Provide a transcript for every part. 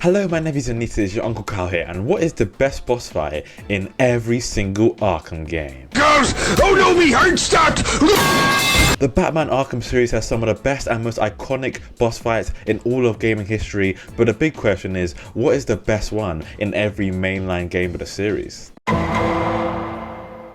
Hello my nephews and nieces, your Uncle Kyle here, and what is the best boss fight in every single Arkham game? Girls! Oh no, me hurts that! The Batman Arkham series has some of the best and most iconic boss fights in all of gaming history, but the big question is, what is the best one in every mainline game of the series?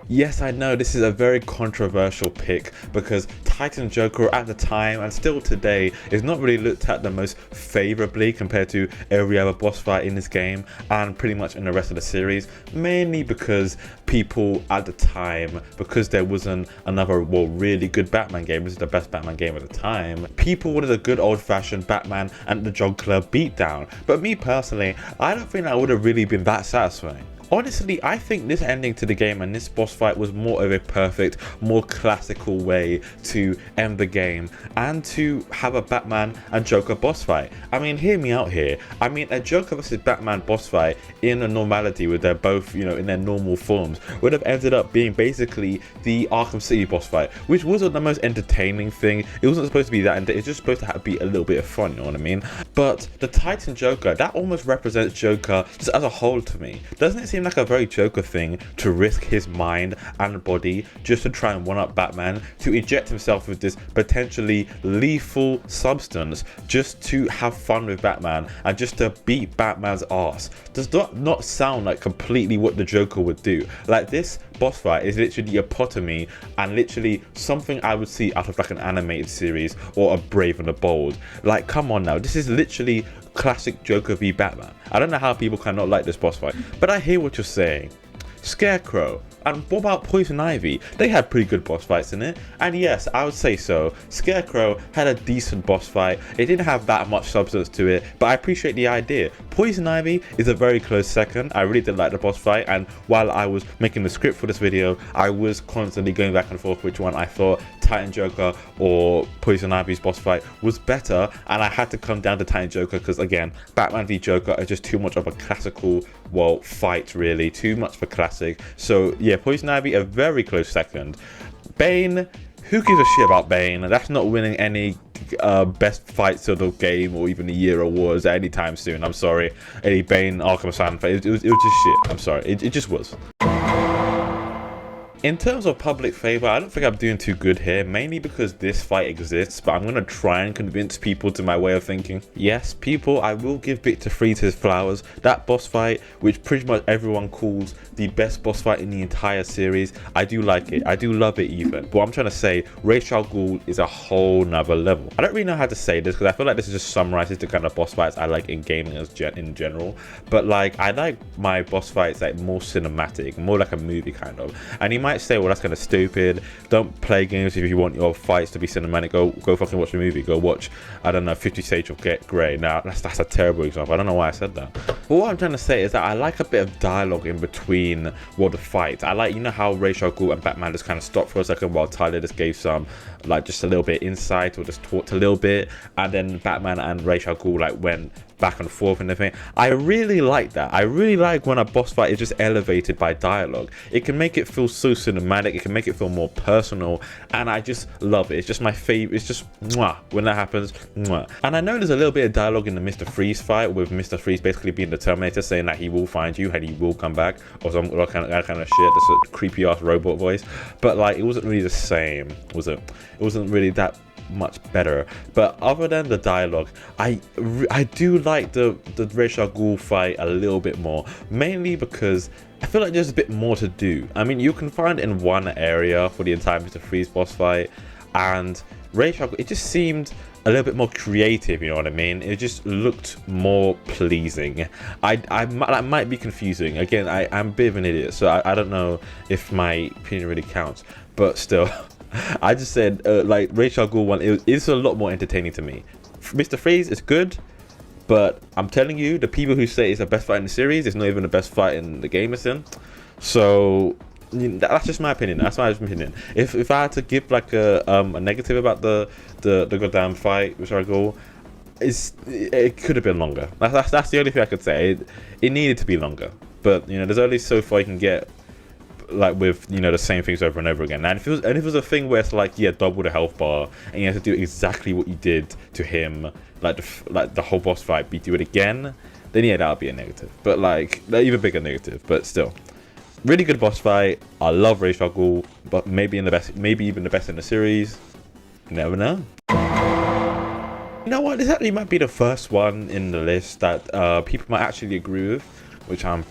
Yes, I know this is a very controversial pick because Titan Joker at the time and still today is not really looked at the most favorably compared to every other boss fight in this game and pretty much in the rest of the series, mainly because people at the time, because there wasn't another really good Batman game, this is the best Batman game at the time, people wanted a good old-fashioned Batman and the Joker beatdown. But me personally, I don't think that would have really been that satisfying. Honestly, I think this ending to the game and this boss fight was more of a perfect, more classical way to end the game and to have a Batman and Joker boss fight. I mean, hear me out here. I mean, a Joker versus Batman boss fight in a normality where they're both, in their normal forms would have ended up being basically the Arkham City boss fight, which wasn't the most entertaining thing. It wasn't supposed to be that, it's just supposed to be a little bit of fun, you know what I mean? But the Titan Joker, that almost represents Joker just as a whole to me. Doesn't it seem like a very Joker thing to risk his mind and body just to try and one-up Batman, to inject himself with this potentially lethal substance just to have fun with Batman and just to beat Batman's ass? Does that not sound like completely what the Joker would do? Like, this boss fight is literally the epitome and literally something I would see out of like an animated series or a Brave and the Bold. Like, come on now, this is literally classic Joker v Batman. I don't know how people cannot like this boss fight, but I hear what you're saying. Scarecrow, and what about Poison Ivy? They had pretty good boss fights in it, and yes, I would say so. Scarecrow had a decent boss fight. It didn't have that much substance to it, but I appreciate the idea. Poison Ivy is a very close second. I really did like the boss fight, and while I was making the script for this video, I was constantly going back and forth which one I thought, Titan Joker or Poison Ivy's boss fight, was better, and I had to come down to Titan Joker because, again, Batman v Joker is just too much of a classical, fight really, too much for classic. So yeah, Poison Ivy a very close second. Bane, who gives a shit about Bane? That's not winning any best fights of the game or even the year awards anytime soon. I'm sorry, any Bane Arkham Asylum fight, it was just shit. I'm sorry, it just was. In terms of public favor, I don't think I'm doing too good here, mainly because this fight exists, but I'm going to try and convince people to my way of thinking. Yes, people, I will give Victor Freeze his flowers. That boss fight, which pretty much everyone calls the best boss fight in the entire series, I do like it. I do love it even. But what I'm trying to say, Ra's al Ghul is a whole nother level. I don't really know how to say this because I feel like this just summarizes the kind of boss fights I like in gaming in general. But like, I like my boss fights like more cinematic, more like a movie kind of. And you might say, well, that's kind of stupid. Don't play games if you want your fights to be cinematic. Go fucking watch a movie. Go watch, I don't know, 50 Shades of Grey. Now that's a terrible example. I don't know why I said that. But what I'm trying to say is that I like a bit of dialogue in between the fights. I like, how Ra's al Ghul and Batman just kind of stopped for a second while Tyler just gave some, like, just a little bit insight or just talked a little bit, and then Batman and Ra's al Ghul like went back and forth and everything. I really like that. I really like when a boss fight is just elevated by dialogue. It can make it feel so cinematic, it can make it feel more personal, and I just love it. It's just my favorite. It's just mwah when that happens, mwah. And I know there's a little bit of dialogue in the Mr. Freeze fight with Mr. Freeze basically being the Terminator, saying that he will find you and he will come back, or some kind of shit. That's a creepy ass robot voice, but like, it wasn't really the same, was it? It wasn't really that much better. But other than the dialogue, I do like the Ra's al Ghul fight a little bit more, mainly because I feel like there's a bit more to do. I mean, you can find in one area for the entire Mr. Freeze boss fight, and Ra's al Ghul, it just seemed a little bit more creative, you know what I mean? It just looked more pleasing. I might be confusing. Again, I'm a bit of an idiot, so I don't know if my opinion really counts, but still. I just said, like, Ra's al Ghul one, it's a lot more entertaining to me. Mr. Freeze is good, but I'm telling you, the people who say it's the best fight in the series, it's not even the best fight in the game it's in. So that's just my opinion. That's my opinion. If I had to give like a negative about the goddamn fight with Ra's al Ghul, it could have been longer. That's the only thing I could say. It needed to be longer, but there's only so far you can get, like, with the same things over and over again. And if it was a thing where it's like, yeah, double the health bar and you have to do exactly what you did to him, like the whole boss fight, but you do it again, then yeah, that would be a negative. But like, even bigger negative. But still, really good boss fight. I love Ra's al Ghul, but maybe even the best in the series. Never know. You know what? This actually might be the first one in the list that people might actually agree with, which I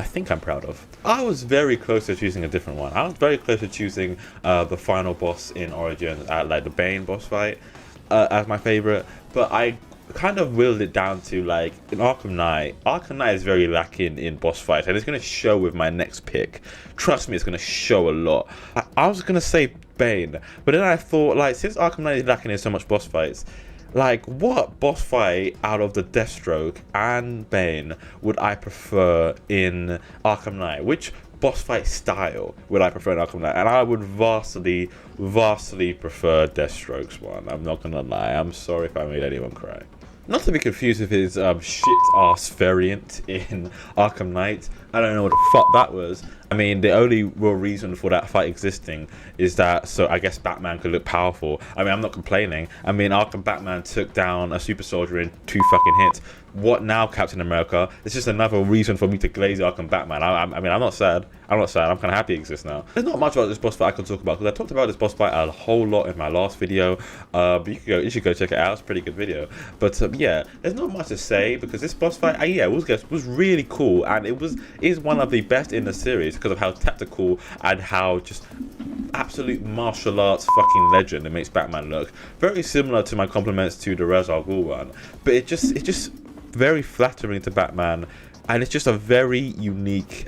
think I'm proud of. I was very close to choosing a different one. I was very close to choosing the final boss in Origins, like the Bane boss fight, as my favorite. But I kind of willed it down to, like, in Arkham Knight. Arkham Knight is very lacking in boss fights, and it's going to show with my next pick. Trust me, it's going to show a lot. I was going to say Bane, but then I thought, like, since Arkham Knight is lacking in so much boss fights, like, what boss fight out of the Deathstroke and Bane would I prefer in Arkham Knight? Which boss fight style would I prefer in Arkham Knight? And I would vastly prefer Deathstroke's one. I'm not gonna lie. I'm sorry if I made anyone cry. Not to be confused with his shit-ass variant in Arkham Knight. I don't know what the fuck that was. I mean, the only real reason for that fight existing is that, so I guess Batman could look powerful. I mean, I'm not complaining. I mean, Arkham Batman took down a super soldier in 2 fucking hits. What now, Captain America? It's just another reason for me to glaze Arkham Batman. I mean, I'm not sad. I'm not sad. I'm kind of happy it exists now. There's not much about this boss fight I can talk about, because I talked about this boss fight a whole lot in my last video. But you should go check it out. It's a pretty good video. But yeah, there's not much to say, because this boss fight, yeah, it was really cool, and it is one of the best in the series because of how tactical and how just absolute martial arts fucking legend it makes Batman look. Very similar to my compliments to the Ra's al Ghul one, but it's just very flattering to Batman, and it's just a very unique.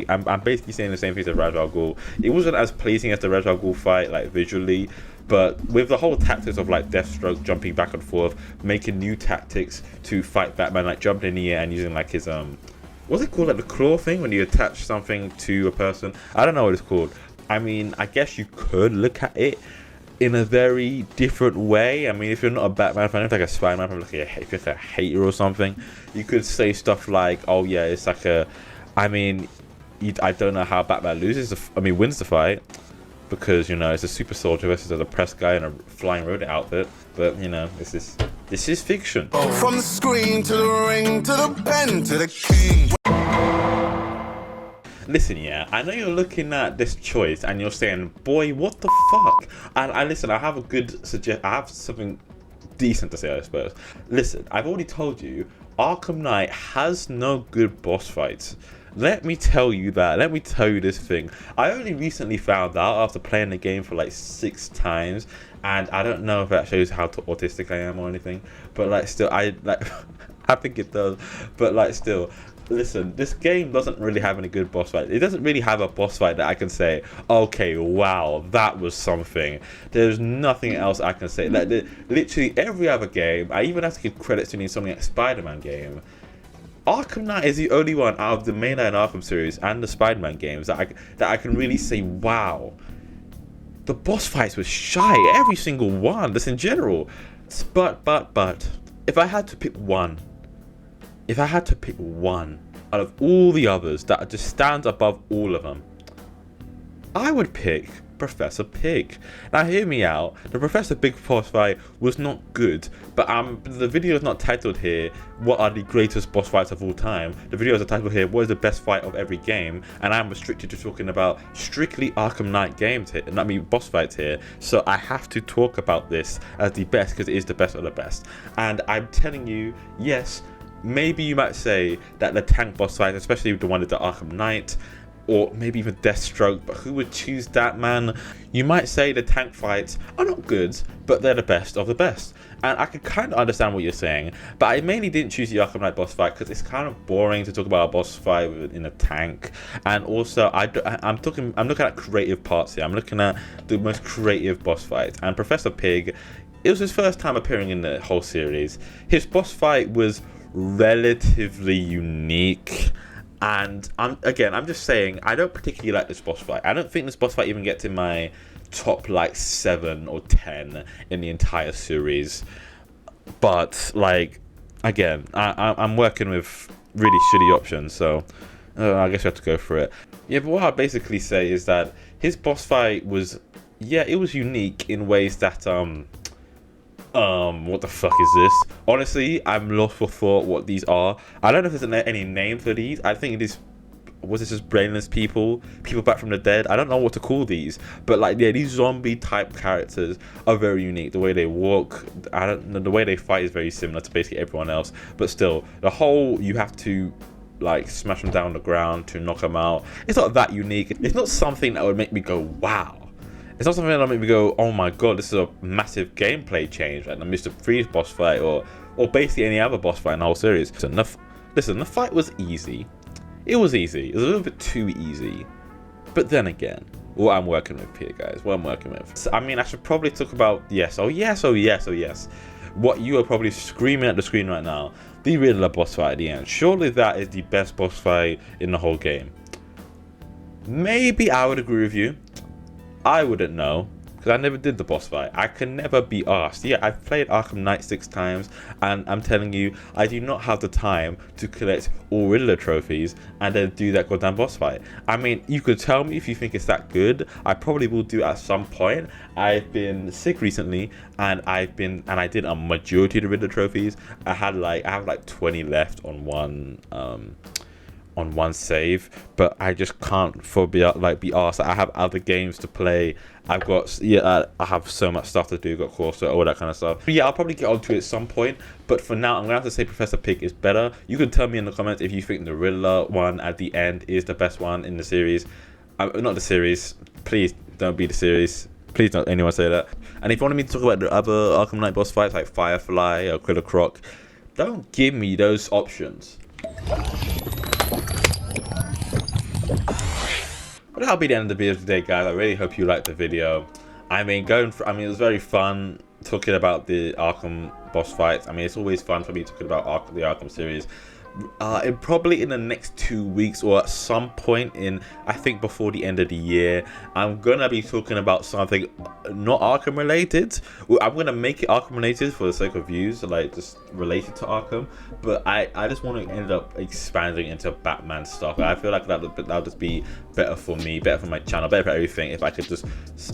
I'm basically saying the same thing as Ra's al Ghul. It wasn't as pleasing as the Ra's al Ghul fight, like visually, but with the whole tactics of like Deathstroke jumping back and forth, making new tactics to fight Batman, like jumping in the air and using like his what's it called, like the claw thing when you attach something to a person? I don't know what it's called. I mean, I guess you could look at it in a very different way. I mean, if you're not a Batman fan, if you're like a Spider-Man fan, if you're like a hater or something, you could say stuff like, oh yeah, it's like I mean, I don't know how Batman wins the fight, because, you know, it's a super soldier versus a depressed guy in a flying rodent outfit. But, you know, this is fiction. From the screen to the ring to the pen to the king. Listen, yeah, I know you're looking at this choice and you're saying, boy, what the fuck? And listen, I have I have something decent to say, I suppose. Listen, I've already told you, Arkham Knight has no good boss fights. Let me tell you that. Let me tell you this thing. I only recently found out after playing the game for like 6 times, and I don't know if that shows how autistic I am or anything, but like still, I think it does, but like still. Listen, this game doesn't really have any good boss fight. It doesn't really have a boss fight that I can say, okay, wow, that was something. There's nothing else I can say. Like, literally every other game, I even have to give credits to the Insomniac Spider-Man game. Arkham Knight is the only one out of the mainline Arkham series and the Spider-Man games that I can really say, wow, the boss fights were shy. Every single one, just in general. But, if I had to pick one, out of all the others that just stands above all of them, I would pick Professor Pyg. Now hear me out, the Professor Pyg boss fight was not good, but the video is not titled here, what are the greatest boss fights of all time. The video is titled here, what is the best fight of every game, and I'm restricted to talking about strictly Arkham Knight games here, boss fights here, so I have to talk about this as the best because it is the best of the best. And I'm telling you, yes, maybe you might say that the tank boss fight, especially the one at the Arkham Knight, or maybe even Deathstroke, but who would choose that, man? You might say the tank fights are not good, but they're the best of the best. And I can kind of understand what you're saying, but I mainly didn't choose the Arkham Knight boss fight because it's kind of boring to talk about a boss fight in a tank. And also, I'm looking at creative parts here. I'm looking at the most creative boss fight. And Professor Pyg, it was his first time appearing in the whole series. His boss fight was relatively unique, and I'm just saying, I don't particularly like this boss fight. I don't think this boss fight even gets in my top like 7 or 10 in the entire series. But like, again, I'm working with really shitty options, so I guess we have to go for it. Yeah, but what I basically say is that his boss fight was, yeah, it was unique in ways that What the fuck is this? Honestly, I'm lost for thought what these are. I don't know if there's any name for these. I think it is, was this just brainless people back from the dead? I don't know what to call these, but like, yeah, these zombie type characters are very unique. The way they walk, I don't know, the way they fight is very similar to basically everyone else, but still, the whole, you have to like smash them down on the ground to knock them out. It's not that unique. It's not something that would make me go, wow. It's not something that would make me go, oh my god, this is a massive gameplay change, like the Mr. Freeze boss fight, or basically any other boss fight in the whole series. Listen, the fight was easy. It was easy. It was a little bit too easy. But then again, what I'm working with here, guys, what I'm working with. So, I mean, I should probably talk about, yes, oh yes, oh yes, oh yes. What you are probably screaming at the screen right now, the Riddler boss fight at the end. Surely that is the best boss fight in the whole game. Maybe I would agree with you. I wouldn't know, because I never did the boss fight. I can never be asked. Yeah, I've played Arkham Knight 6 times, and I'm telling you, I do not have the time to collect all Riddler trophies and then do that goddamn boss fight. I mean, you could tell me if you think it's that good. I probably will do it at some point. I've been sick recently, and I did a majority of the Riddler trophies. I have like 20 left on one save, but I just can't be asked. I have other games to play. I've got, I have so much stuff to do, got course, all that kind of stuff. But yeah, I'll probably get onto it at some point, but for now I'm gonna have to say Professor Pyg is better. You can tell me in the comments if you think the Riddler one at the end is the best one in the series. Not the series, please don't be the series. Please don't anyone say that. And if you wanted me to talk about the other Arkham Knight boss fights like Firefly or Killer Croc, don't give me those options. But that'll be the end of the video today, guys. I really hope you liked the video. I mean, it was very fun talking about the Arkham boss fights. I mean, it's always fun for me talking about the Arkham series. Probably in the next 2 weeks, or at some point in, I think before the end of the year, I'm gonna be talking about something not Arkham related. I'm gonna make it Arkham related for the sake of views, like just related to Arkham, but I just want to end up expanding into Batman stuff. I feel like that'll just be better for me, better for my channel, better for everything, if I could just,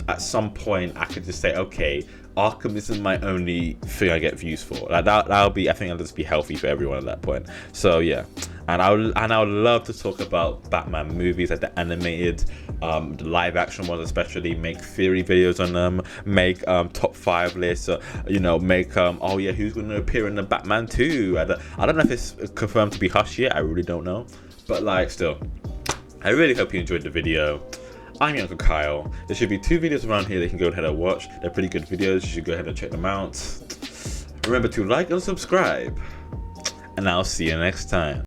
at some point, I could just say, okay, Arkham isn't my only thing I get views for. Like that'll be, I think that'll just be healthy for everyone at that point. So yeah, and I would love to talk about Batman movies, like the animated, the live action ones especially. Make theory videos on them. Make top 5 lists. You know, make oh yeah, who's going to appear in the Batman 2? I don't know if it's confirmed to be Hush yet. I really don't know. But like, still, I really hope you enjoyed the video. I'm your Uncle Kyle. There should be 2 videos around here that you can go ahead and watch. They're pretty good videos. You should go ahead and check them out. Remember to like and subscribe. And I'll see you next time.